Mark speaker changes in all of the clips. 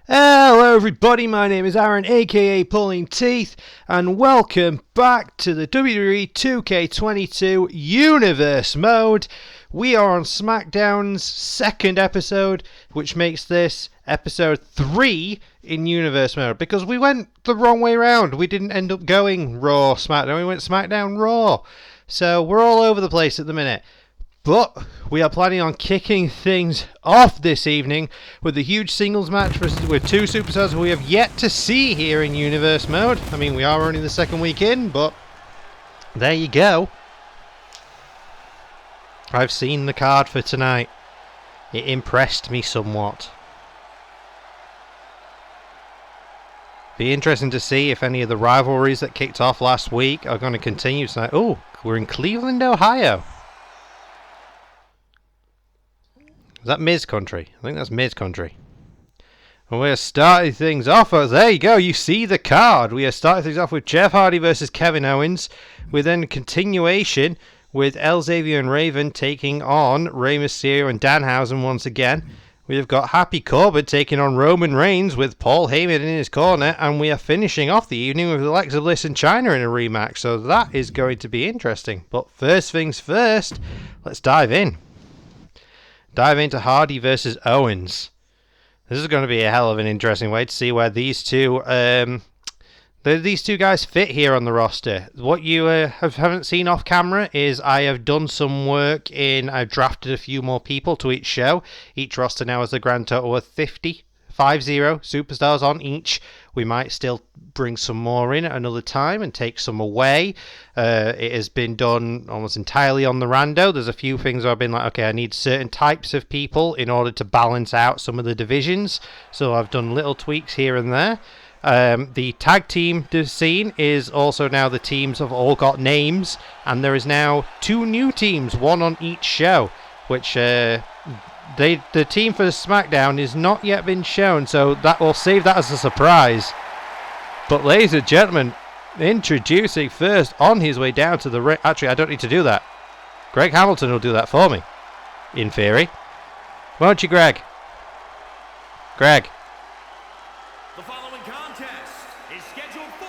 Speaker 1: Hello everybody, my name is Aaron aka Pulling Teeth and welcome back to the WWE 2K22 Universe Mode. We are on SmackDown's second episode, which makes this episode 3 in Universe Mode because we went the wrong way around. We didn't end up going Raw SmackDown, we went SmackDown Raw. So we're all over the place at the minute. But we are planning on kicking things off this evening with a huge singles match with two superstars we have yet to see here in Universe Mode. I mean, we are only the second week in, but there you go. I've seen the card for tonight. It impressed me somewhat. Be interesting to see if any of the rivalries that kicked off last week are going to continue tonight. Oh, we're in Cleveland, Ohio. Is that Miz country? I think that's Miz country. And we're starting things off. Oh, there you go. You see the card. We are starting things off with Jeff Hardy versus Kevin Owens. With then continuation with El Xavier and Raven taking on Rey Mysterio and Danhausen once again. We have got Happy Corbin taking on Roman Reigns with Paul Heyman in his corner. And we are finishing off the evening with Alexa Bliss and Chyna in a rematch. So that is going to be interesting. But first things first, let's dive in. Dive into Hardy versus Owens. This is going to be a hell of an interesting way to see where these two guys fit here on the roster. What you haven't seen off camera is I have done some work I've drafted a few more people to each show. Each roster now has a grand total of 50 superstars on each. We might still bring some more in at another time and take some away. It has been done almost entirely on the rando. There's a few things where I've been like, okay, I need certain types of people in order to balance out some of the divisions. So I've done little tweaks here and there. The tag team scene is also now the teams have all got names, and there is now 2 new teams, one on each show, which the team for SmackDown is not yet been shown, so that will save that as a surprise. But ladies and gentlemen, introducing first on his way down to the ring. Actually, I don't need to do that. Greg Hamilton will do that for me, in theory. Won't you, Greg? Greg.
Speaker 2: The following contest is scheduled for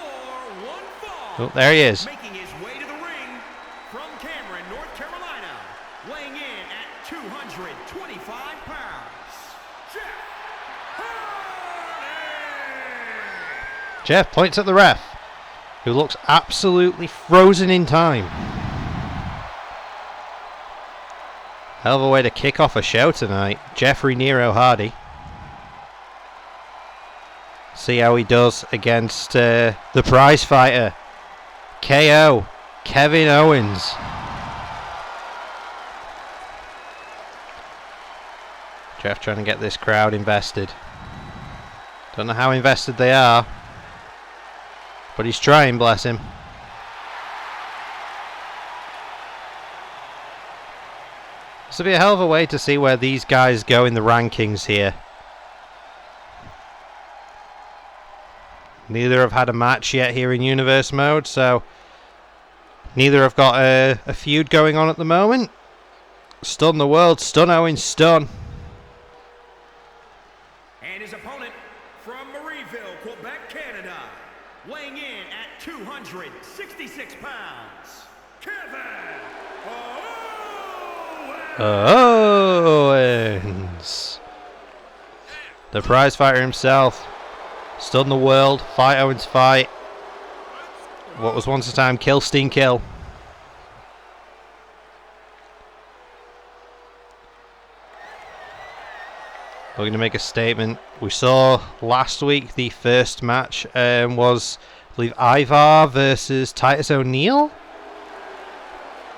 Speaker 2: one fall.
Speaker 1: Oh, there he is.
Speaker 2: Making his way to the ring from Cameron, North Carolina, weighing in at 225 pounds, Jeff Hardy.
Speaker 1: Jeff points at the ref, who looks absolutely frozen in time. Hell of a way to kick off a show tonight. Jeffrey Nero Hardy. See how he does against the prize fighter, KO, Kevin Owens. Jeff trying to get this crowd invested. Don't know how invested they are, but he's trying, bless him. This will be a hell of a way to see where these guys go in the rankings here. Neither have had a match yet here in Universe Mode, so neither have got a feud going on at the moment. Stun the world, stun Owens, stun.
Speaker 2: And his opponent from Marieville, Quebec, Canada, weighing in at 266 pounds, Kevin
Speaker 1: Owens. The prize fighter himself. Stun the world, fight Owens fight. What was once a time kill, Sting kill. Looking to make a statement. We saw last week the first match was, I believe, Ivar versus Titus O'Neil.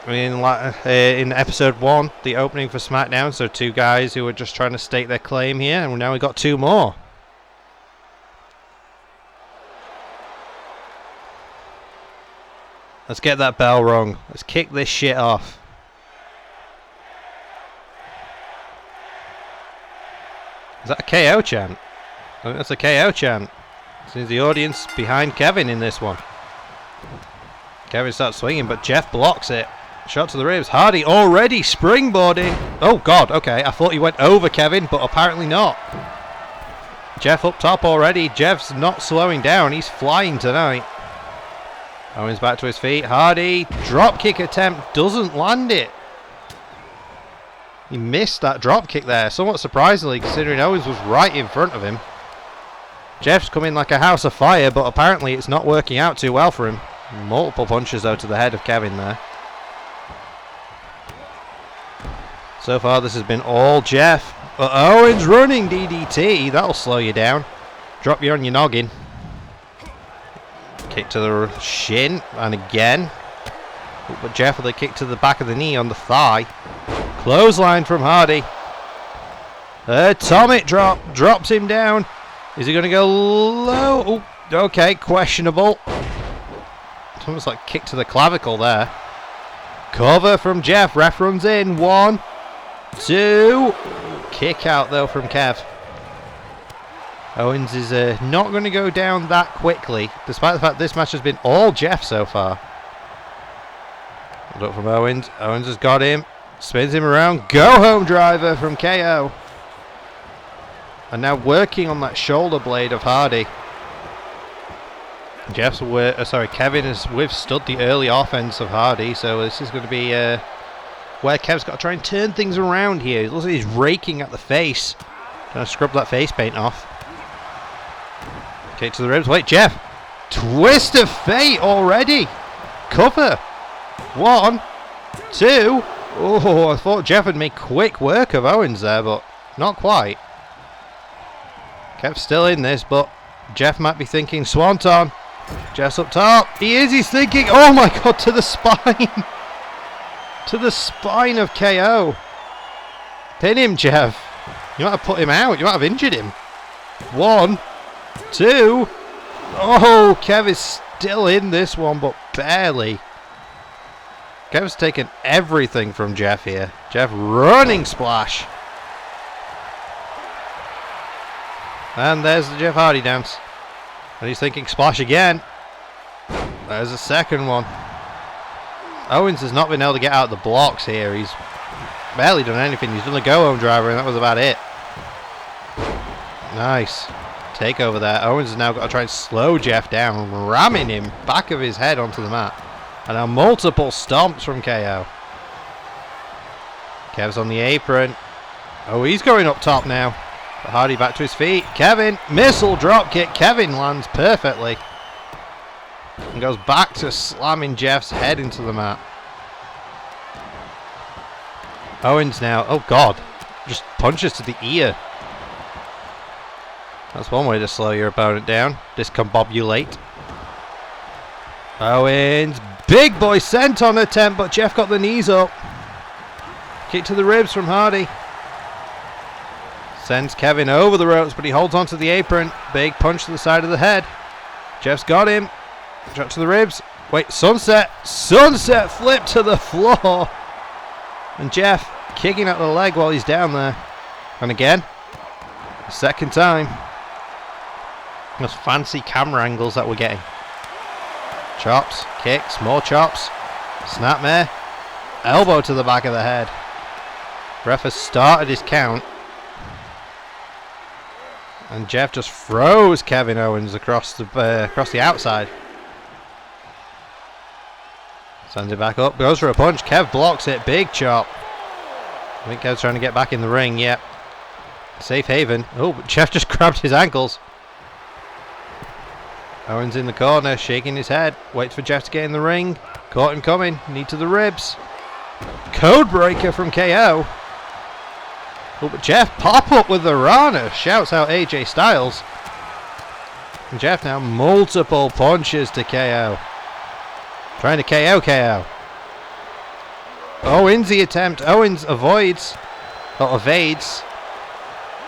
Speaker 1: In episode 1, the opening for SmackDown. So 2 guys who were just trying to stake their claim here, and now we got 2 more. Let's get that bell rung. Let's kick this shit off. Is that a KO chant? I think that's a KO chant. Seems the audience behind Kevin in this one. Kevin starts swinging, but Jeff blocks it. Shot to the ribs. Hardy already springboarding. Oh, God. Okay. I thought he went over Kevin, but apparently not. Jeff up top already. Jeff's not slowing down. He's flying tonight. Owens back to his feet. Hardy. Drop kick attempt. Doesn't land it. He missed that drop kick there. Somewhat surprisingly, considering Owens was right in front of him. Jeff's coming like a house of fire, but apparently it's not working out too well for him. Multiple punches though to the head of Kevin there. So far this has been all Jeff. But Owens running DDT. That'll slow you down. Drop you on your noggin. Kick to the shin. And again. But Jeff with a kick to the back of the knee on the thigh. Clothesline from Hardy. Atomic drop. Drops him down. Is he going to go low? Oh, okay, questionable. It's almost like kick to the clavicle there. Cover from Jeff. Ref runs in. 1, 2. Kick out though from Kev. Owens is not going to go down that quickly, despite the fact this match has been all Jeff so far. Look from Owens. Owens has got him. Spins him around. Go home driver from KO. And now working on that shoulder blade of Hardy. Kevin has withstood the early offense of Hardy, so this is going to be where Kev's got to try and turn things around here. It looks like he's raking at the face. Trying to scrub that face paint off. Kick to the ribs. Wait, Jeff. Twist of fate already. Cover. 1, 2. Oh, I thought Jeff had made quick work of Owens there, but not quite. Kev's still in this, but Jeff might be thinking Swanton. Jeff's up top. He is. He's thinking, oh my god, to the spine. To the spine of KO. Pin him, Jeff. You might have put him out. You might have injured him. 1, 2. Oh, Kev is still in this one, but barely. Kev's taken everything from Jeff here. Jeff running splash. And there's the Jeff Hardy dance. And he's thinking splash again. There's a second one. Owens has not been able to get out of the blocks here. He's barely done anything. He's done a go-home driver and that was about it. Nice. Takeover there. Owens has now got to try and slow Jeff down, ramming him back of his head onto the mat. And now multiple stomps from KO. Kev's on the apron. Oh, he's going up top now. But Hardy back to his feet. Kevin, missile drop kick. Kevin lands perfectly. And goes back to slamming Jeff's head into the mat. Owens now, oh god, just punches to the ear. That's one way to slow your opponent down. Discombobulate. Owens, big boy senton attempt, but Jeff got the knees up. Kick to the ribs from Hardy. Sends Kevin over the ropes, but he holds onto the apron. Big punch to the side of the head. Jeff's got him. Drop to the ribs. Wait, sunset. Sunset flip to the floor. And Jeff kicking at the leg while he's down there. And again, second time. Those fancy camera angles that we're getting. Chops, kicks, more chops. Snapmare. Elbow to the back of the head. Ref has started his count. And Jeff just throws Kevin Owens across the outside. Sends it back up, goes for a punch. Kev blocks it, big chop. I think Kev's trying to get back in the ring, yep. Safe haven. Oh, but Jeff just grabbed his ankles. Owens in the corner, shaking his head. Waits for Jeff to get in the ring. Caught him coming, knee to the ribs. Code breaker from KO. Oh, but Jeff pop up with the Rana. Shouts out AJ Styles. And Jeff now multiple punches to KO. Trying to KO. Owens the attempt. Owens avoids. Or evades.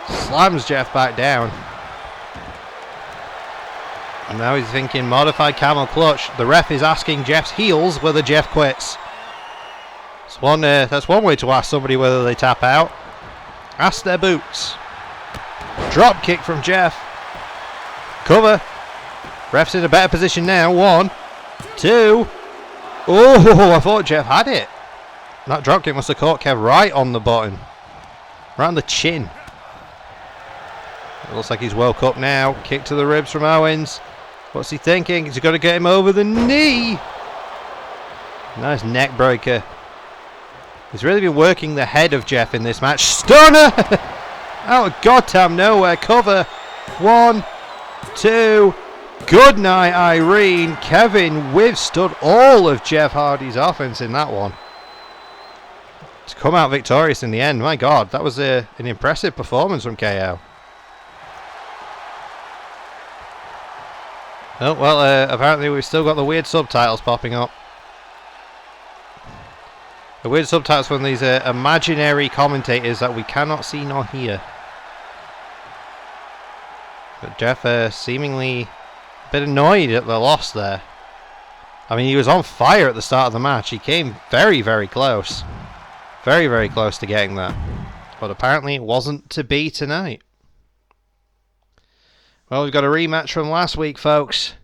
Speaker 1: Slams Jeff back down. And now he's thinking modified camel clutch. The ref is asking Jeff's heels whether Jeff quits. That's one way to ask somebody whether they tap out. Ask their boots. Drop kick from Jeff. Cover. Ref's in a better position now. 1, 2. Oh, I thought Jeff had it. That drop kick must have caught Kev right on the button. Right on the chin. It looks like he's woke up now. Kick to the ribs from Owens. What's he thinking? He's got to get him over the knee. Nice neck breaker. He's really been working the head of Jeff in this match. Stunner! Out of goddamn nowhere. Cover. 1, 2. Good night, Irene. Kevin withstood all of Jeff Hardy's offense in that one. To come out victorious in the end. My God, that was an impressive performance from KO. Oh, well, apparently we've still got the weird subtitles popping up. The weird subtitles from these imaginary commentators that we cannot see nor hear. But Jeff seemingly a bit annoyed at the loss there. I mean, he was on fire at the start of the match. He came very, very close. Very, very close to getting that. But apparently it wasn't to be tonight. Well, we've got a rematch from last week, folks.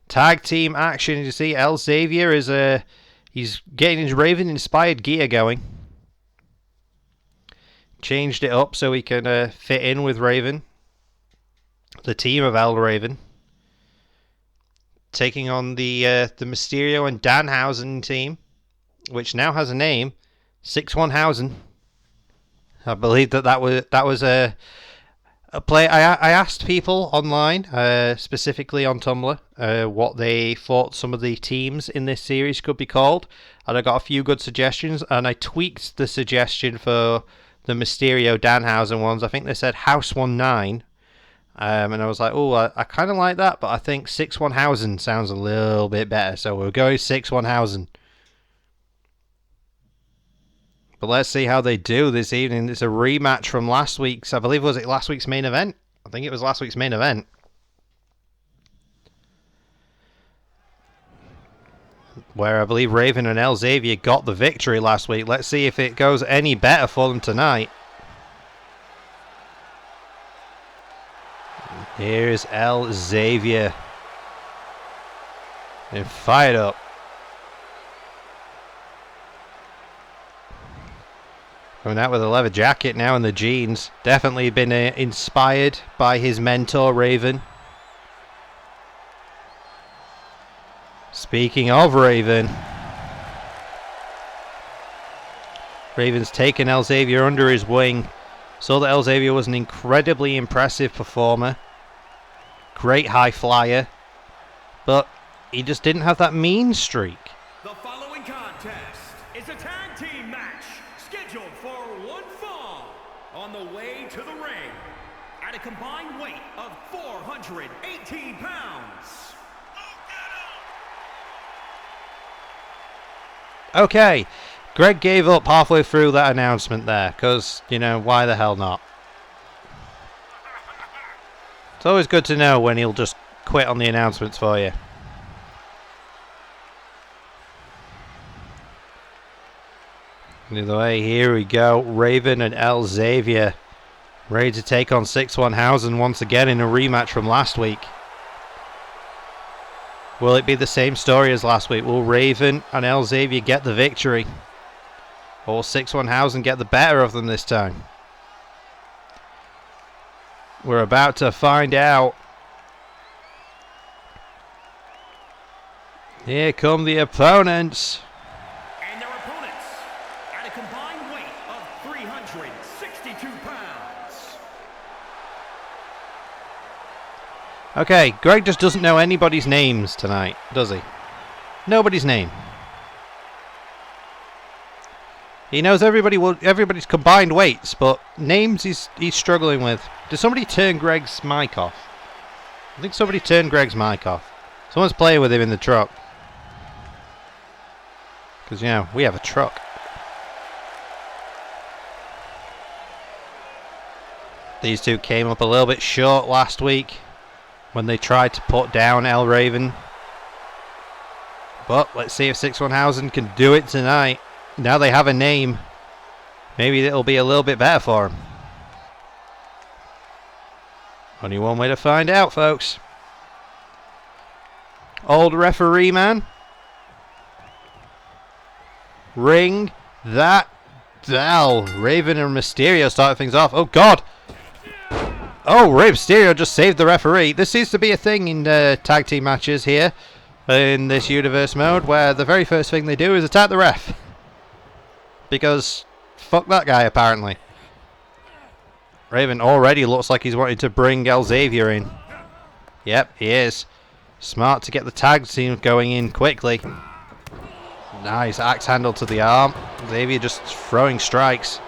Speaker 1: Tag team action. You see, El Xavier is he's getting his Raven-inspired gear going. Changed it up so he can fit in with Raven. The team of El Raven. Taking on the Mysterio and Danhausen team, which now has a name, 6-1-Hausen. I believe that was a play. I asked people online, specifically on Tumblr, what they thought some of the teams in this series could be called, and I got a few good suggestions, and I tweaked the suggestion for the Mysterio Danhausen ones. I think they said House 19, and I was like, oh, I kind of like that, but I think 6-1-Hausen sounds a little bit better, so we'll go 6-1-Hausen. But let's see how they do this evening. It's a rematch from last week's, I believe, was it last week's main event? I think it was last week's main event. Where I believe Raven and El Xavier got the victory last week. Let's see if it goes any better for them tonight. Here's El Xavier. And fired up. Coming out with a leather jacket now and the jeans. Definitely been inspired by his mentor, Raven. Speaking of Raven. Raven's taken El Xavier under his wing. Saw that El Xavier was an incredibly impressive performer. Great high flyer. But he just didn't have that mean streak.
Speaker 2: The following contest is a tag team match scheduled for one fall on the way to the ring at a combined weight of 418 pounds.
Speaker 1: Okay, Greg gave up halfway through that announcement there, because, you know, why the hell not? It's always good to know when he'll just quit on the announcements for you. Either way, here we go. Raven and El Xavier ready to take on 6-1-Hausen once again in a rematch from last week. Will it be the same story as last week? Will Raven and El Xavier get the victory? Or will 6-1-Hausen get the better of them this time? We're about to find out. Here come the opponents.
Speaker 2: And their opponents at a combined weight of 362 pounds.
Speaker 1: Okay, Greg just doesn't know anybody's names tonight, does he? Nobody's name. He knows everybody's combined weights, but names he's struggling with. Did somebody turn Greg's mic off? I think somebody turned Greg's mic off. Someone's playing with him in the truck. Because, you know, we have a truck. These two came up a little bit short last week when they tried to put down El Raven. But let's see if 6-1-Hausen can do it tonight. Now they have a name. Maybe it'll be a little bit better for them. Only one way to find out, folks. Old referee man. Ring that bell. Raven and Mysterio started things off. Oh, God. Oh, Rey Mysterio just saved the referee. This seems to be a thing in tag team matches here in this universe mode, where the very first thing they do is attack the ref. Because fuck that guy, apparently. Raven already looks like he's wanting to bring El Xavier in. Yep, he is. Smart to get the tag team going in quickly. Nice axe handle to the arm. Xavier just throwing strikes.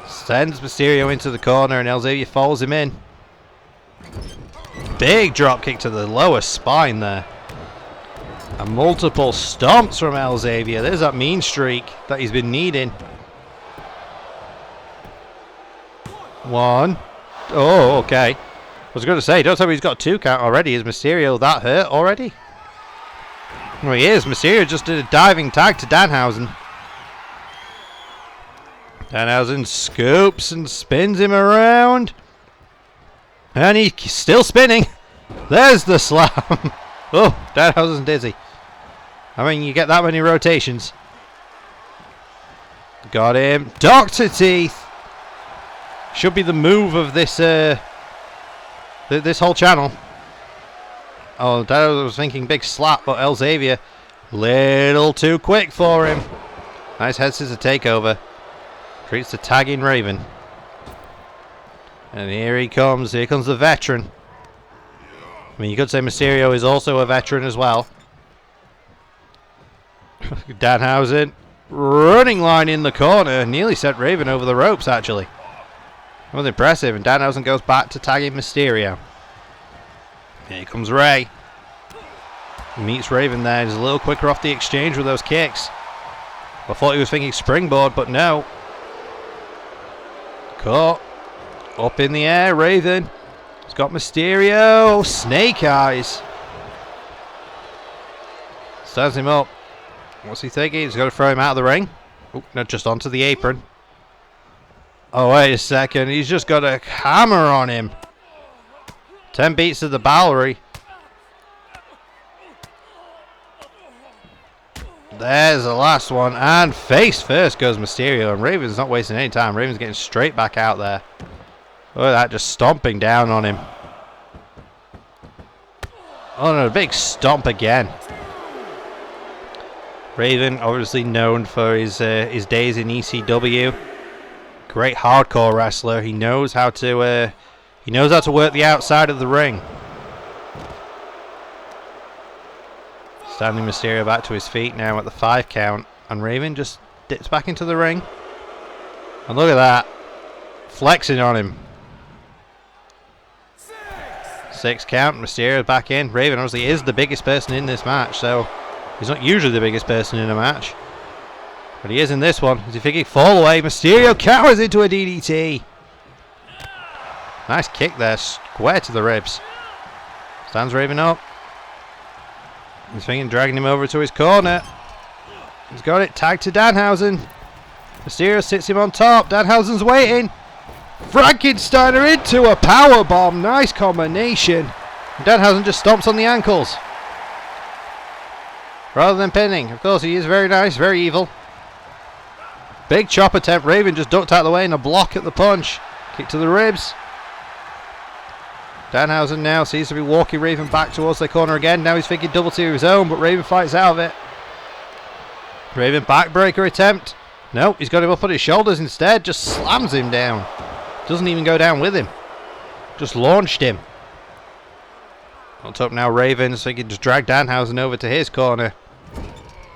Speaker 1: Sends Mysterio into the corner and El Xavier follows him in. Big drop kick to the lower spine there. And multiple stomps from El Xavier. There's that mean streak that he's been needing. One. Oh, okay. I was going to say, don't tell me he's got 2 count already. Is Mysterio that hurt already? Well, he is. Mysterio just did a diving tag to Danhausen. Danhausen scoops and spins him around. And he's still spinning. There's the slam. Oh, Danhausen's dizzy. I mean, you get that many rotations. Got him. Dr. Teeth. Should be the move of this this whole channel. Oh, Danhausen was thinking big slap, but El Xavier, little too quick for him. Nice head scissor takeover. Treats the tagging Raven. And here he comes. Here comes the veteran. I mean, you could say Mysterio is also a veteran as well. Danhausen running line in the corner. Nearly sent Raven over the ropes, actually. That was impressive. And Danhausen goes back to tagging Mysterio. Here comes Rey. He meets Raven there. He's a little quicker off the exchange with those kicks. I thought he was thinking springboard, but no. Caught. Up in the air, Raven. He's got Mysterio. Snake eyes. Stands him up. What's he thinking? He's got to throw him out of the ring. Oh, no, just onto the apron. Oh, wait a second. He's just got a hammer on him. 10 beats to the Bowery. There's the last one. And face first goes Mysterio. And Raven's not wasting any time. Raven's getting straight back out there. Look at that, just stomping down on him. Oh no, a big stomp again. Raven, obviously known for his days in ECW. Great hardcore wrestler. He knows how to work the outside of the ring. Standing Mysterio back to his feet now at the 5 count, and Raven just dips back into the ring. And look at that, flexing on him. 6 count, Mysterio back in. Raven obviously is the biggest person in this match, so he's not usually the biggest person in a match. But he is in this one. Is he thinking fall away? Mysterio cowers into a DDT. Nice kick there, square to the ribs. Stands Raven up. He's thinking dragging him over to his corner. He's got it, tagged to Danhausen. Mysterio sits him on top. Danhausen's waiting. Frankensteiner into a powerbomb. Nice combination. Danhausen just stomps on the ankles. Rather than pinning. Of course, he is very nice, very evil. Big chop attempt. Raven just ducked out of the way and a block at the punch. Kick to the ribs. Danhausen now seems to be walking Raven back towards the corner again. Now he's thinking double team of his own, but Raven fights out of it. Raven backbreaker attempt. No, he's got him up on his shoulders instead. Just slams him down. Doesn't even go down with him. Just launched him. On top now, Raven, so he can just drag Danhausen over to his corner.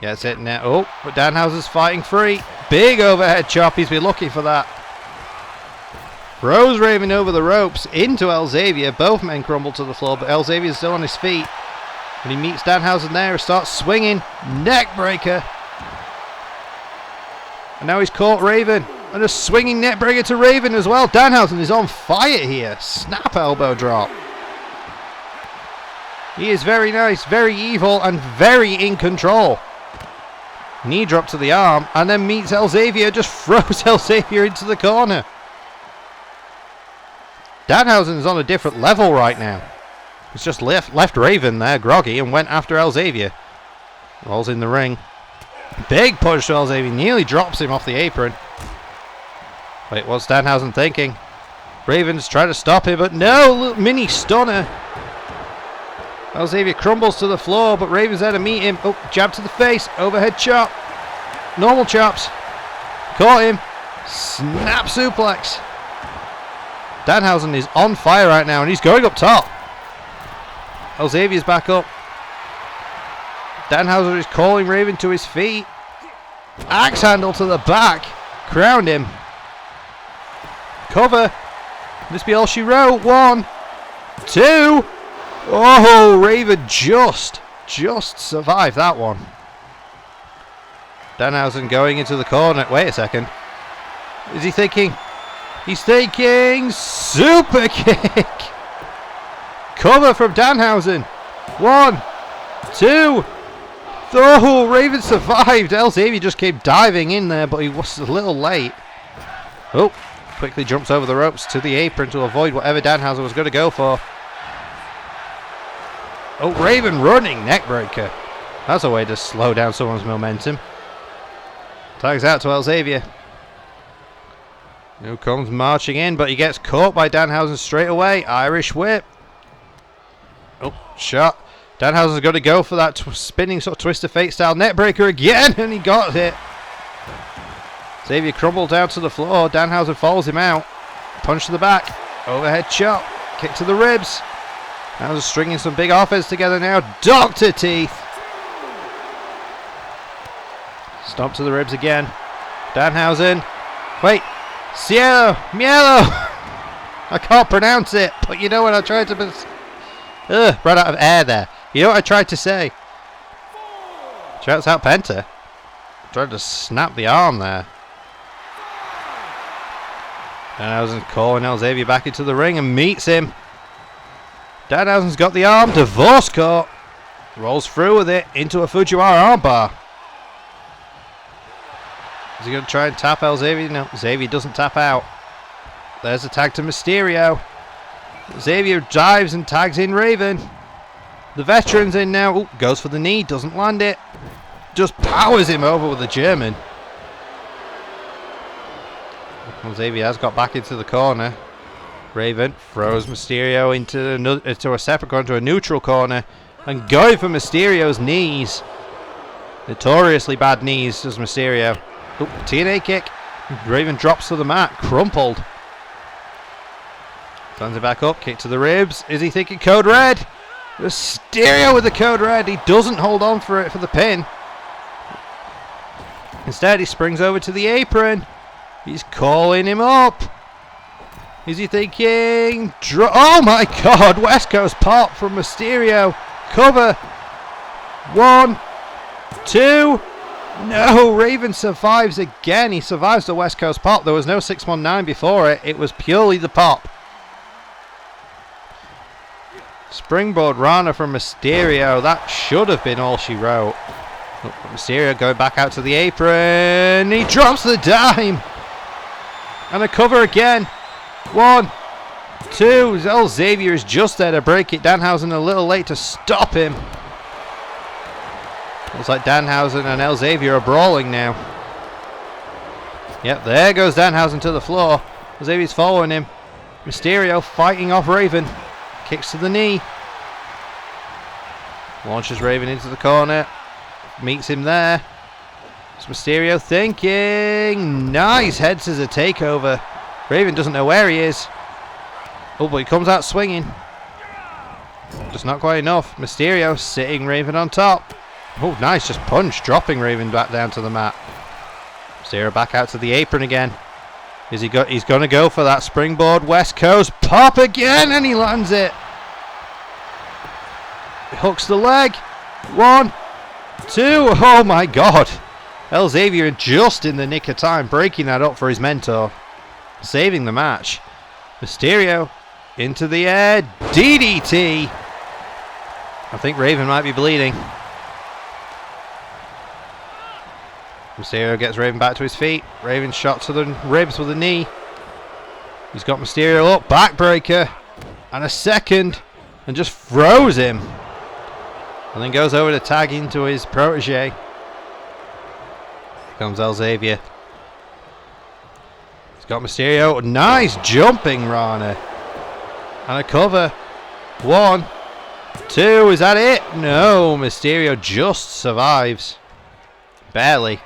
Speaker 1: Yeah, that's it now. Oh, but Danhausen's fighting free. Big overhead chop. He's been looking for that. Throws Raven over the ropes into El Xavier. Both men crumble to the floor, but El Xavier's still on his feet. And he meets Danhausen there and starts swinging. Neck breaker. And now he's caught Raven. And a swinging neck breaker to Raven as well. Danhausen is on fire here. Snap elbow drop. He is very nice, very evil, and very in control. Knee drop to the arm, and then meets El Xavier. Just throws El Xavier into the corner. Danhausen is on a different level right now. He's just left Raven there, groggy, and went after El Xavier. Rolls in the ring. Big push to El Xavier. Nearly drops him off the apron. Wait, what's Danhausen thinking? Raven's trying to stop him, but no, little mini stunner. El Xavier crumbles to the floor, but Raven's there to meet him. Oh, jab to the face, overhead chop. Normal chops. Caught him. Snap suplex. Danhausen is on fire right now, and he's going up top. El Xavier's back up. Danhausen is calling Raven to his feet. Axe handle to the back. Crowned him. Cover. This be all she wrote. 1, 2. Oh, Raven just survived that one. Danhausen going into the corner. Wait a second. Is he thinking? He's thinking super kick. Cover from Danhausen. 1, 2. Oh, Raven survived. El Xavier just came diving in there, but he was a little late. Oh, quickly jumps over the ropes to the apron to avoid whatever Danhausen was going to go for. Oh, Raven running neckbreaker. That's a way to slow down someone's momentum. Tags out to El Xavier. Who comes marching in, but he gets caught by Danhausen straight away. Irish whip. Oh, shot. Danhausen's got to go for that spinning sort of twist of fate style neckbreaker again, and he got it. Xavier crumbled down to the floor. Danhausen follows him out. Punch to the back. Overhead chop. Kick to the ribs. Danhausen stringing some big offense together now. Dr. Teeth. Stomp to the ribs again. Danhausen. Wait. Cielo. Mielo. I can't pronounce it, but you know what I tried to... ran out of air there. You know what I tried to say? Shouts out Penta. Tried to snap the arm there. Danhausen's calling El Xavier back into the ring and meets him. Danhausen's got the arm. Divorce court. Rolls through with it into a Fujiwara armbar. Is he going to try and tap El Xavier? No, Xavier doesn't tap out. There's a tag to Mysterio. Xavier dives and tags in Raven. The veteran's in now. Ooh, goes for the knee, doesn't land it. Just powers him over with the German. Well, Xavier has got back into the corner. Raven throws Mysterio into a separate corner, to a neutral corner, and going for Mysterio's knees. Notoriously bad knees does Mysterio. Ooh, TNA kick. Raven drops to the mat, crumpled. Turns it back up, kick to the ribs. Is he thinking code red? Mysterio with the code red. He doesn't hold on for it for the pin. Instead, he springs over to the apron. He's calling him up. Is he thinking... oh my god, West Coast pop from Mysterio. Cover. 1, 2. No, Raven survives again. He survives the West Coast pop. There was no 619 before it. It was purely the pop. Springboard Rana from Mysterio. That should have been all she wrote. Oh, Mysterio going back out to the apron. He drops the dime. And a cover again. 1, 2. El Xavier is just there to break it. Danhausen a little late to stop him. Looks like Danhausen and El Xavier are brawling now. Yep, there goes Danhausen to the floor. El Xavier's following him. Mysterio fighting off Raven. Kicks to the knee. Launches Raven into the corner. Meets him there. It's Mysterio thinking. Nice head scissor takeover. Raven doesn't know where he is. Oh, but he comes out swinging. Just not quite enough. Mysterio sitting Raven on top. Oh, nice. Just punch. Dropping Raven back down to the mat. Mysterio back out to the apron again. He's going to go for that springboard West Coast pop again, and he lands it. He hooks the leg. 1, 2. Oh my god. El Xavier just in the nick of time, breaking that up for his mentor. Saving the match. Mysterio into the air. DDT. I think Raven might be bleeding. Mysterio gets Raven back to his feet. Raven shot to the ribs with a knee. He's got Mysterio up. Backbreaker. And a second. And just throws him. And then goes over to tag into his protege. Here comes El Xavier. He's Got Mysterio. Nice jumping Rana. And a cover. 1, 2. Is that it? No. Mysterio just survives. Barely.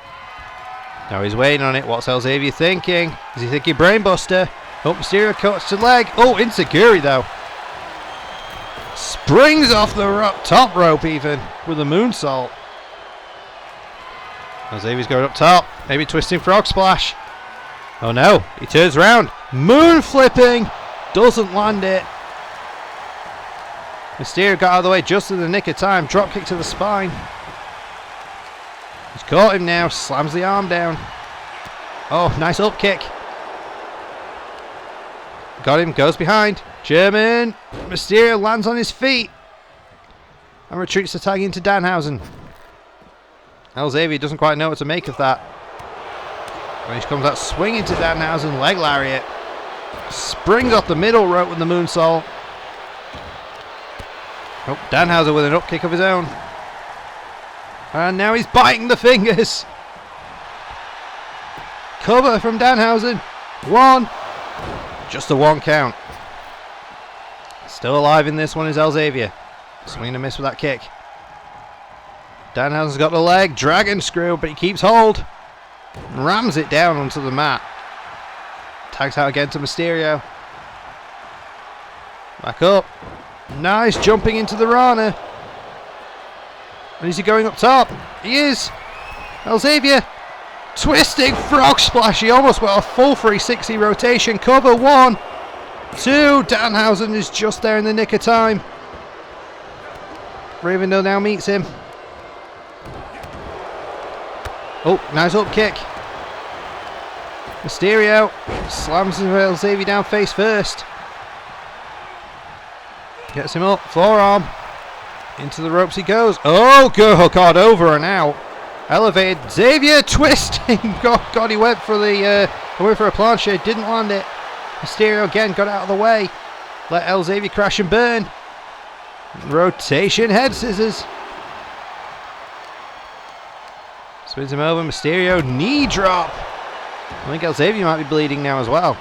Speaker 1: Now he's waiting on it. What's El Xavier thinking? Is he thinking Brainbuster? Oh, Mysterio cuts to leg. Oh, Insecurity though. Springs off the top rope even with a moonsault. El Xavier's going up top. Maybe twisting frog splash. Oh no. He turns around. Moon flipping. Doesn't land it. Mysterio got out of the way just in the nick of time. Drop kick to the spine. He's caught him now. Slams the arm down. Oh, nice up kick. Got him. Goes behind. German. Mysterio lands on his feet. And retreats the tag into Danhausen. El Xavier doesn't quite know what to make of that. When he comes out swinging to Danhausen. Leg lariat. Springs off the middle rope with the moonsault. Oh, Danhausen with an up kick of his own. And now he's biting the fingers. Cover from Danhausen. 1. Just a 1 count. Still alive in this one is El Xavier. Swing and a miss with that kick. Danhausen's got the leg. Dragon screw, but he keeps hold. Rams it down onto the mat. Tags out again to Mysterio. Back up. Nice jumping into the Rana. And is he going up top? He is. El Xavier. Twisting frog splash. He almost went a full 360 rotation. Cover 1, 2. Danhausen is just there in the nick of time. Ravendale now meets him. Oh, nice up kick. Mysterio slams El Xavier down face first. Gets him up. Forearm. Into the ropes he goes. Oh, God, over and out. Elevated. Xavier twisting. God, he went for the went for a planche. Didn't land it. Mysterio again got out of the way. Let El Xavier crash and burn. Rotation head scissors. Spins him over. Mysterio knee drop. I think El Xavier might be bleeding now as well.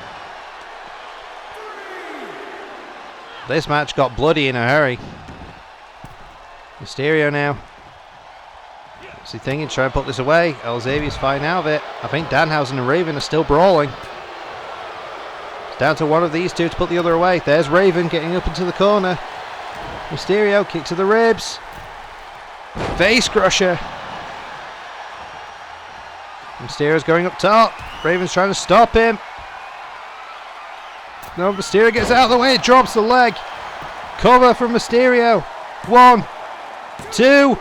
Speaker 1: This match got bloody in a hurry. Mysterio now. Is he thinking, try and put this away? El Xavier's fine out of it. I think Danhausen and Raven are still brawling. It's down to one of these two to put the other away. There's Raven getting up into the corner. Mysterio, kick to the ribs. Face crusher. Mysterio's going up top. Raven's trying to stop him. No, Mysterio gets out of the way. Drops the leg. Cover from Mysterio. 1, 2.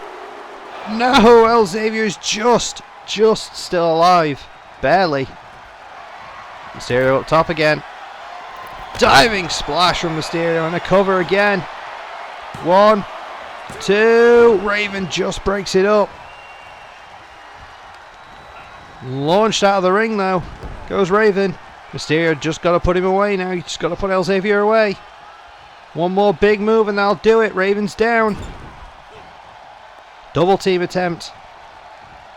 Speaker 1: No, El Xavier is just still alive. Barely. Mysterio up top again. Diving splash from Mysterio and a cover again. 1, 2. Raven just breaks it up. Launched out of the ring though. Goes Raven. Mysterio just got to put him away now. You just got to put El Xavier away. One more big move and that'll do it. Raven's down. Double team attempt.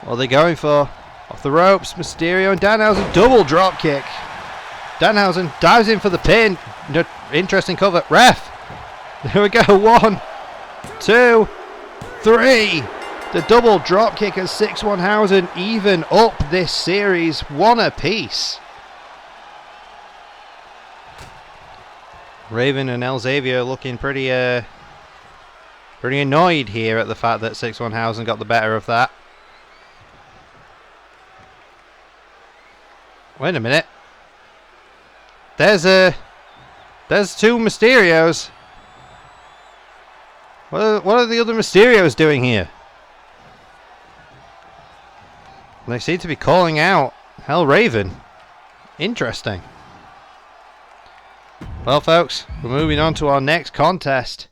Speaker 1: What are they going for? Off the ropes. Mysterio and Danhausen. Double drop kick. Danhausen dives in for the pin. No, interesting cover. Ref. There we go. 1, 2, 3. The double drop kick at 6-1 even up this series. 1 apiece. Raven and El Xavier looking pretty annoyed here at the fact that 6-1 got the better of that. Wait a minute. There's 2 Mysterios. What are the other Mysterios doing here? They seem to be calling out Hell Raven. Interesting. Well, folks, we're moving on to our next contest.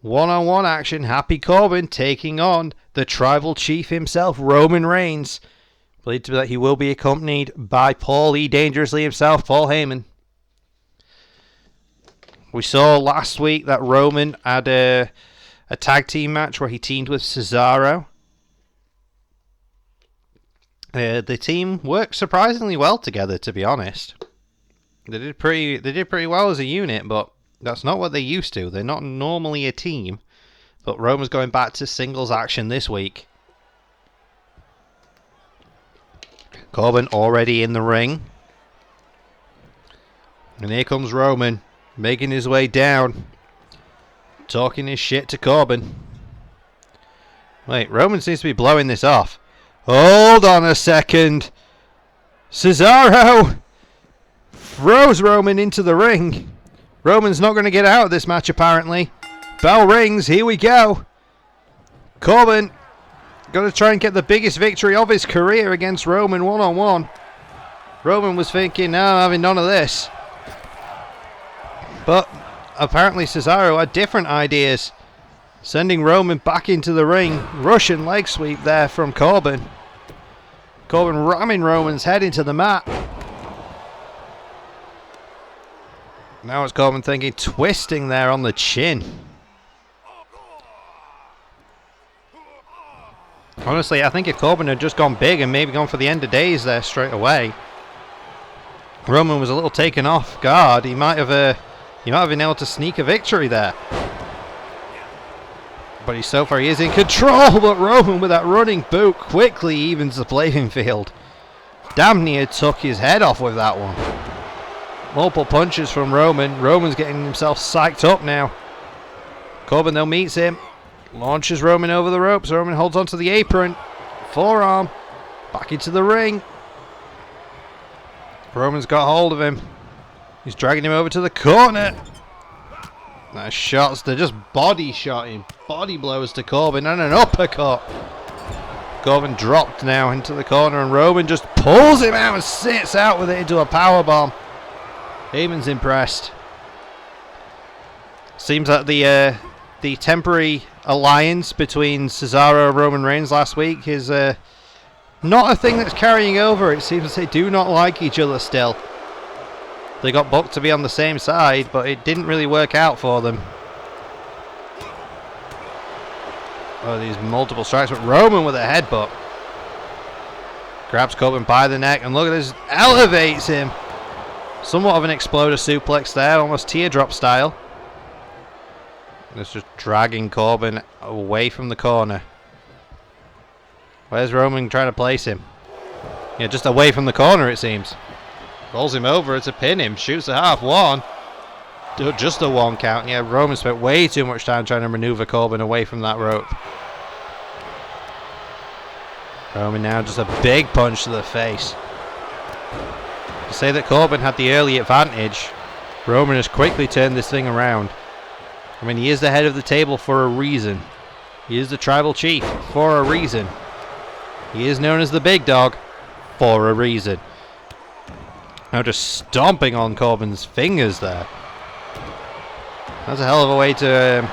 Speaker 1: One-on-one action. Happy Corbin taking on the tribal chief himself, Roman Reigns. Believed to be that he will be accompanied by Paul E. Dangerously himself, Paul Heyman. We saw last week that Roman had a tag team match where he teamed with Cesaro. The team worked surprisingly well together, to be honest. They did pretty well as a unit, but that's not what they used to. They're not normally a team. But Roman's going back to singles action this week. Corbin already in the ring. And here comes Roman, making his way down. Talking his shit to Corbin. Wait, Roman seems to be blowing this off. Hold on a second. Cesaro throws Roman into the ring. Roman's not going to get out of this match, apparently. Bell rings. Here we go. Corbin going to try and get the biggest victory of his career against Roman one-on-one. Roman was thinking, no, I'm having none of this. But apparently Cesaro had different ideas. Sending Roman back into the ring. Russian leg sweep there from Corbin. Corbin ramming Roman's head into the mat. Now it's Corbin thinking, twisting there on the chin. Honestly, I think if Corbin had just gone big and maybe gone for the end of days there straight away, Roman was a little taken off guard. He might have been able to sneak a victory there. But so far he is in control, but Roman with that running boot quickly evens the playing field. Damn near took his head off with that one. Multiple punches from Roman. Roman's getting himself psyched up now. Corbin though meets him. Launches Roman over the ropes. Roman holds onto the apron. Forearm. Back into the ring. Roman's got hold of him. He's dragging him over to the corner. Nice shots. They're just body shotting. Body blows to Corbin and an uppercut. Corbin dropped now into the corner and Roman just pulls him out and sits out with it into a powerbomb. Heyman's impressed. Seems like the temporary alliance between Cesaro and Roman Reigns last week is not a thing that's carrying over. It seems they do not like each other still. They got booked to be on the same side, but it didn't really work out for them. Oh, these multiple strikes, but Roman with a headbutt. Grabs Corbin by the neck, and look at this, elevates him. Somewhat of an exploder suplex there, almost teardrop style. It's just dragging Corbin away from the corner. Where's Roman trying to place him? Yeah, just away from the corner it seems. Rolls him over to pin him, shoots the half, one. Just a one count. Yeah, Roman spent way too much time trying to maneuver Corbin away from that rope. Roman now just a big punch to the face. To say that Corbin had the early advantage, Roman has quickly turned this thing around. I mean, he is the head of the table for a reason. He is the tribal chief for a reason. He is known as the big dog for a reason. Now just stomping on Corbin's fingers there. That's a hell of a way to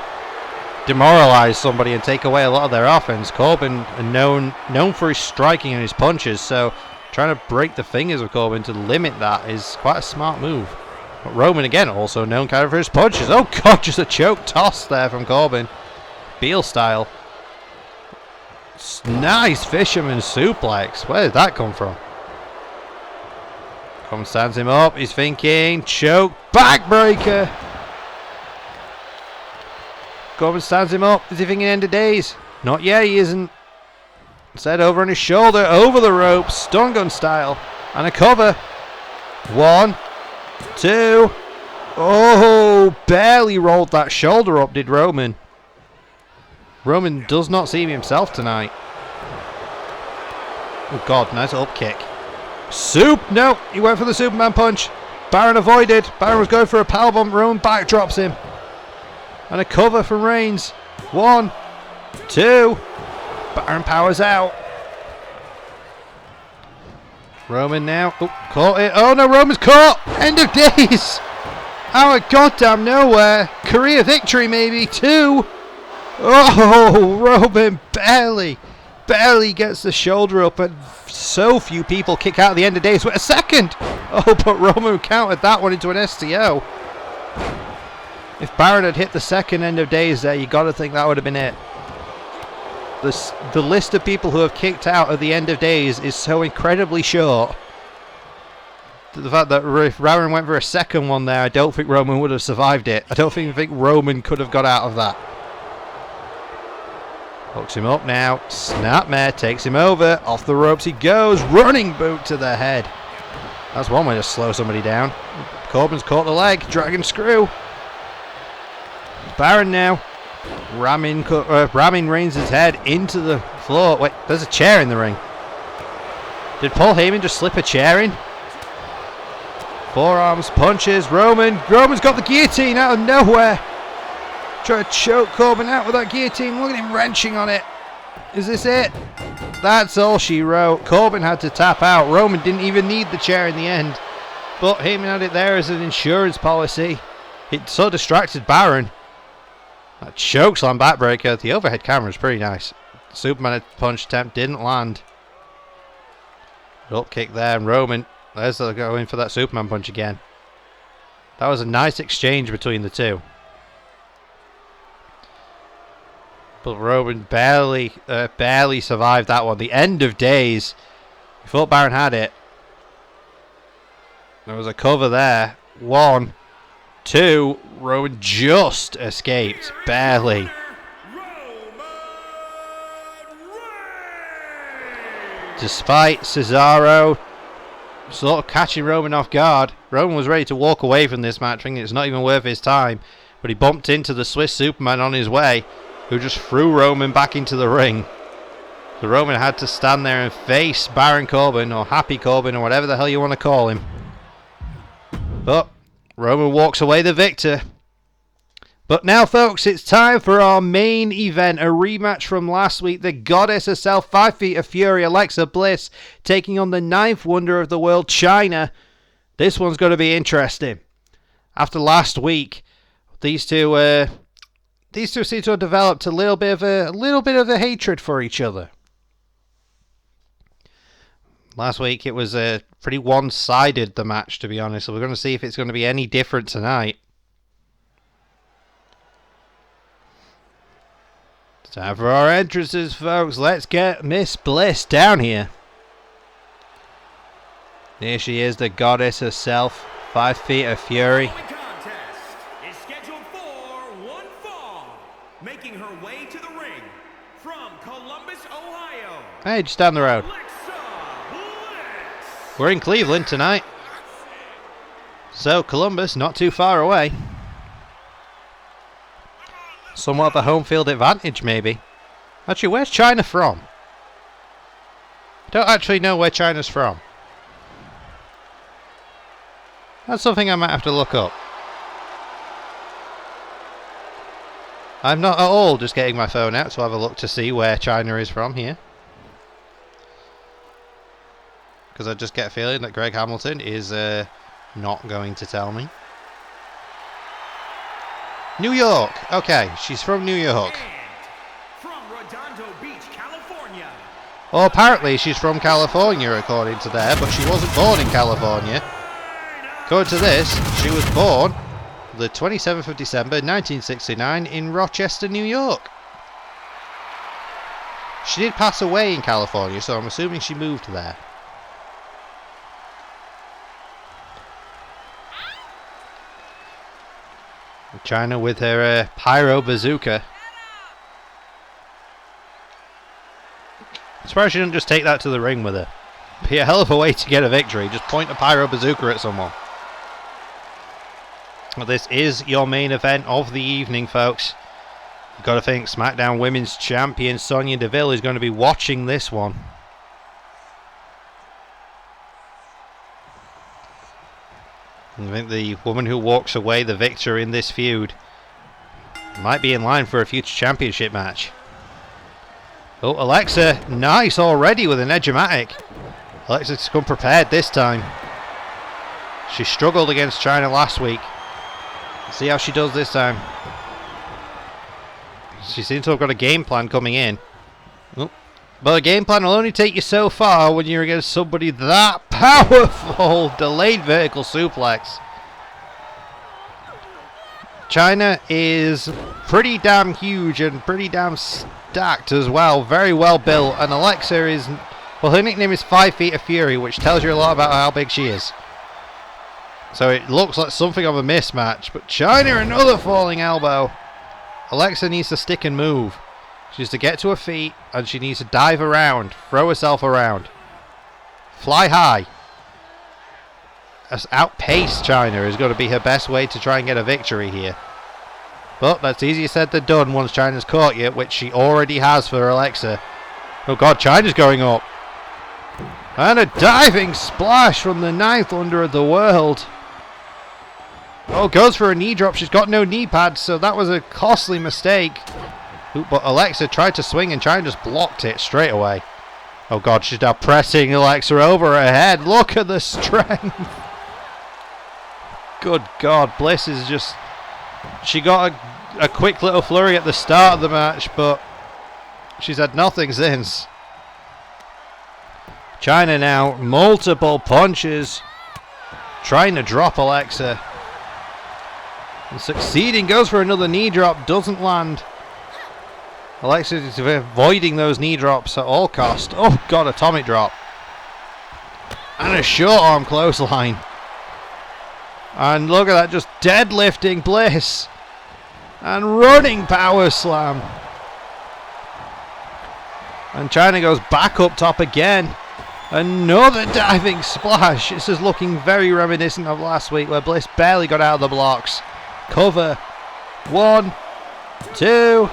Speaker 1: demoralize somebody and take away a lot of their offense. Corbin known for his striking and his punches, so trying to break the fingers of Corbin to limit that is quite a smart move. But Roman again also known kind of for his punches. Oh god, just a choke toss there from Corbin. Beal style. Nice fisherman suplex. Where did that come from? Corbin stands him up. He's thinking choke backbreaker. Corbin stands him up. Is he thinking end of days? Not yet, he isn't. Instead, over on his shoulder, over the rope, stun gun style, and a cover. 1, 2. Oh, barely rolled that shoulder up, did Roman. Roman does not seem himself tonight. Oh god, nice up kick. No, he went for the Superman punch. Baron avoided. Baron was going for a powerbomb. Roman backdrops him. And a cover from Reigns. 1, 2. Baron powers out. Roman now. Oh, caught it. Oh no, Roman's caught. End of days. Out of goddamn nowhere. Career victory maybe. 2. Oh, Roman barely gets the shoulder up, and so few people kick out at the end of days with a second. Oh, but Roman countered that one into an STO. If Baron had hit the second end of days there, you got to think that would have been it. The list of people who have kicked out at the end of days is so incredibly short. the fact that if Roman went for a second one there, I don't think Roman would have survived it. I don't think Roman could have got out of that. Hooks him up now. Snapmare takes him over. Off the ropes he goes. Running boot to the head. That's one way to slow somebody down. Corbin's caught the leg. Dragon screw. Baron now. Ramming Reigns' head into the floor. Wait, there's a chair in the ring. Did Paul Heyman just slip a chair in? Forearms, punches. Roman's got the guillotine out of nowhere. Try to choke Corbin out with that guillotine. Look at him wrenching on it. Is this it? That's all she wrote. Corbin had to tap out. Roman didn't even need the chair in the end. But Heyman had it there as an insurance policy. It so distracted Baron. That chokeslam backbreaker. The overhead camera is pretty nice. Superman punch attempt didn't land. Up kick there, and Roman. There's the going for that Superman punch again. That was a nice exchange between the two. But Roman barely survived that one. The end of days. He thought Baron had it. There was a cover there. 1, 2. Roman just escaped. Barely. Despite Cesaro sort of catching Roman off guard, Roman was ready to walk away from this match, thinking it's not even worth his time. But he bumped into the Swiss Superman on his way, who just threw Roman back into the ring. So Roman had to stand there and face Baron Corbin, or Happy Corbin, or whatever the hell you want to call him. But Roman walks away the victor. But now, folks, it's time for our main event, a rematch from last week. The Goddess herself, 5 Feet of Fury, Alexa Bliss, taking on the 9th wonder of the world, Chyna. This one's going to be interesting. After last week, these two seem to have developed a little bit of a hatred for each other. Last week it was a pretty one-sided, the match, to be honest. So we're going to see if it's going to be any different tonight. Time for our entrances, folks. Let's get Miss Bliss down here. Here she is, the Goddess herself, 5 Feet of Fury.
Speaker 2: Contest is scheduled for one fall, making her way to the ring from Columbus, Ohio.
Speaker 1: Hey, just down the road.
Speaker 2: Alexa Bliss.
Speaker 1: We're in Cleveland tonight, so Columbus not too far away. Somewhat of a home field advantage, maybe. Actually, where's Chyna from? I don't actually know where Chyna's from. That's something I might have to look up. I'm not at all just getting my phone out to have a look to see where Chyna is from here. Because I just get a feeling that Greg Hamilton is not going to tell me. New York. Okay, she's from New York.
Speaker 2: From Redondo Beach, California.
Speaker 1: Well, apparently she's from California, according to there, but she wasn't born in California. According to this, she was born the 27th of December 1969 in Rochester, New York. She did pass away in California, so I'm assuming she moved there. Chyna with her pyro bazooka. I'm surprised she didn't just take that to the ring with her. Be a hell of a way to get a victory. Just point a pyro bazooka at someone. Well, this is your main event of the evening, folks. You've got to think SmackDown Women's Champion Sonya Deville is going to be watching this one. I think the woman who walks away the victor in this feud might be in line for a future championship match. Oh, Alexa, nice already with an Edge-O-Matic. Alexa's come prepared this time. She struggled against Chyna last week. Let's see how she does this time. She seems to have got a game plan coming in. Oh. But a game plan will only take you so far when you're against somebody that powerful. Delayed vertical suplex. Chyna is pretty damn huge and pretty damn stacked as well. Very well built. And Alexa is, well, her nickname is 5 Feet of Fury, which tells you a lot about how big she is. So it looks like something of a mismatch. But Chyna, another falling elbow. Alexa needs to stick and move. She needs to get to her feet and she needs to dive around. Throw herself around. Fly high. Outpace Chyna is going to be her best way to try and get a victory here. But that's easier said than done once Chyna's caught you, which she already has for Alexa. Oh god, Chyna's going up. And a diving splash from the 9th wonder of the world. Oh, goes for a knee drop. She's got no knee pads, so that was a costly mistake. But Alexa tried to swing and Chyna just blocked it straight away. Oh god, she's now pressing Alexa over her head. Look at the strength. Good god, Bliss is just... She got a quick little flurry at the start of the match, but she's had nothing since. Chyna now, multiple punches, trying to drop Alexa. And succeeding, goes for another knee drop, doesn't land. Alexa is avoiding those knee drops at all cost. Oh god, atomic drop. And a short arm clothesline. And look at that, just deadlifting Bliss. And running power slam. And Chyna goes back up top again. Another diving splash. This is looking very reminiscent of last week where Bliss barely got out of the blocks. Cover. 1, 2.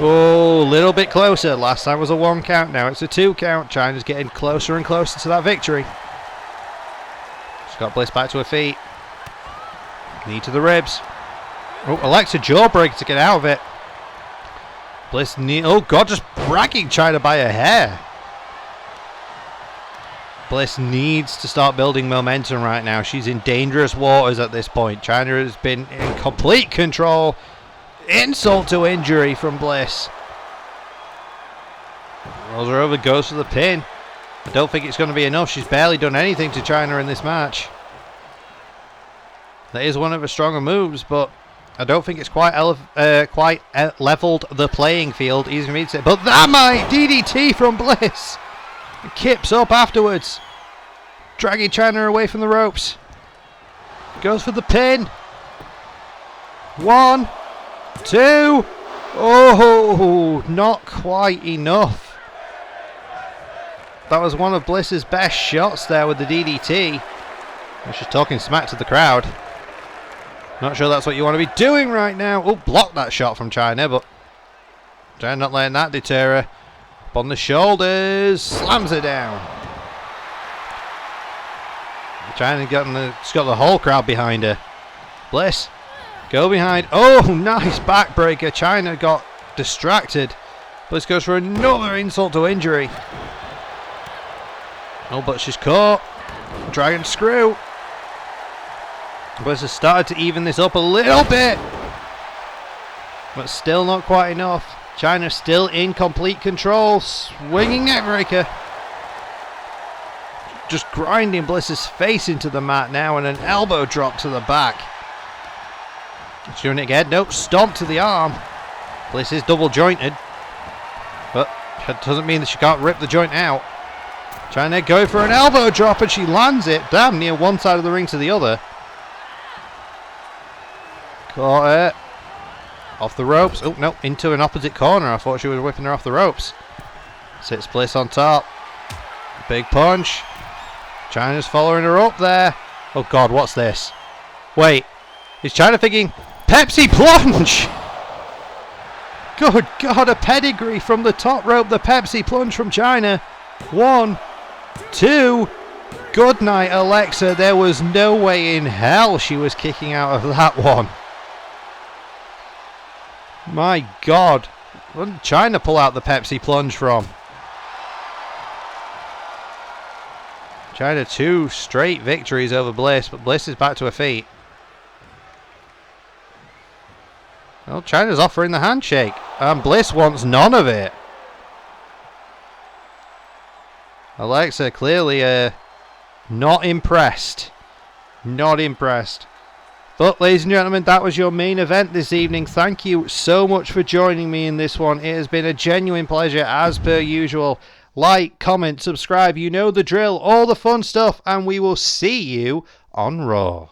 Speaker 1: Oh, a little bit closer. Last time was a 1 count. Now it's a 2 count. Chyna's getting closer and closer to that victory. She's got Bliss back to her feet. Knee to the ribs. Oh, Alexa jawbreaker to get out of it. Bliss knee. Oh god, just bragging Chyna by her hair. Bliss needs to start building momentum right now. She's in dangerous waters at this point. Chyna has been in complete control. Insult to injury from Bliss. Rolls her over, goes for the pin. I don't think it's going to be enough. She's barely done anything to Chyna in this match. That is one of her stronger moves, but I don't think it's quite leveled the playing field. Easy for me to say. But that might! DDT from Bliss. Kips up afterwards. Dragging Chyna away from the ropes. Goes for the pin. 1, 2. Oh, not quite enough. That was one of Bliss's best shots there with the DDT. She's talking smack to the crowd. Not sure that's what you want to be doing right now. Oh, blocked that shot from Chyna, but Chyna not letting that deter her. Up on the shoulders, slams her down. Chyna she's got the whole crowd behind her. Bliss, go behind. Oh, nice backbreaker. Chyna got distracted. Bliss goes for another insult to injury. Oh, but she's caught. Dragon screw. Bliss has started to even this up a little bit, but still not quite enough. Chyna still in complete control. Swinging neckbreaker. Just grinding Bliss's face into the mat now, and an elbow drop to the back. She's doing it again. Nope, stomp to the arm. Bliss is double jointed, but that doesn't mean that she can't rip the joint out. Chyna go for an elbow drop, and she lands it damn near one side of the ring to the other. Caught it. Off the ropes. Oh, no, into an opposite corner. I thought she was whipping her off the ropes. Sits Bliss on top. Big punch. Chyna's following her up there. Oh, God, what's this? Wait. Is Chyna thinking, Pepsi plunge? Good God, a pedigree from the top rope. The Pepsi plunge from Chyna. 1, 2. Good night, Alexa. There was no way in hell she was kicking out of that one. My God. Where did Chyna pull out the Pepsi plunge from? Chyna 2 straight victories over Bliss, but Bliss is back to her feet. Well, Chyna's offering the handshake, and Bliss wants none of it. Alexa clearly not impressed. Not impressed. But ladies and gentlemen, that was your main event this evening. Thank you so much for joining me in this one. It has been a genuine pleasure as per usual. Like, comment, subscribe, you know the drill, all the fun stuff, and we will see you on Raw.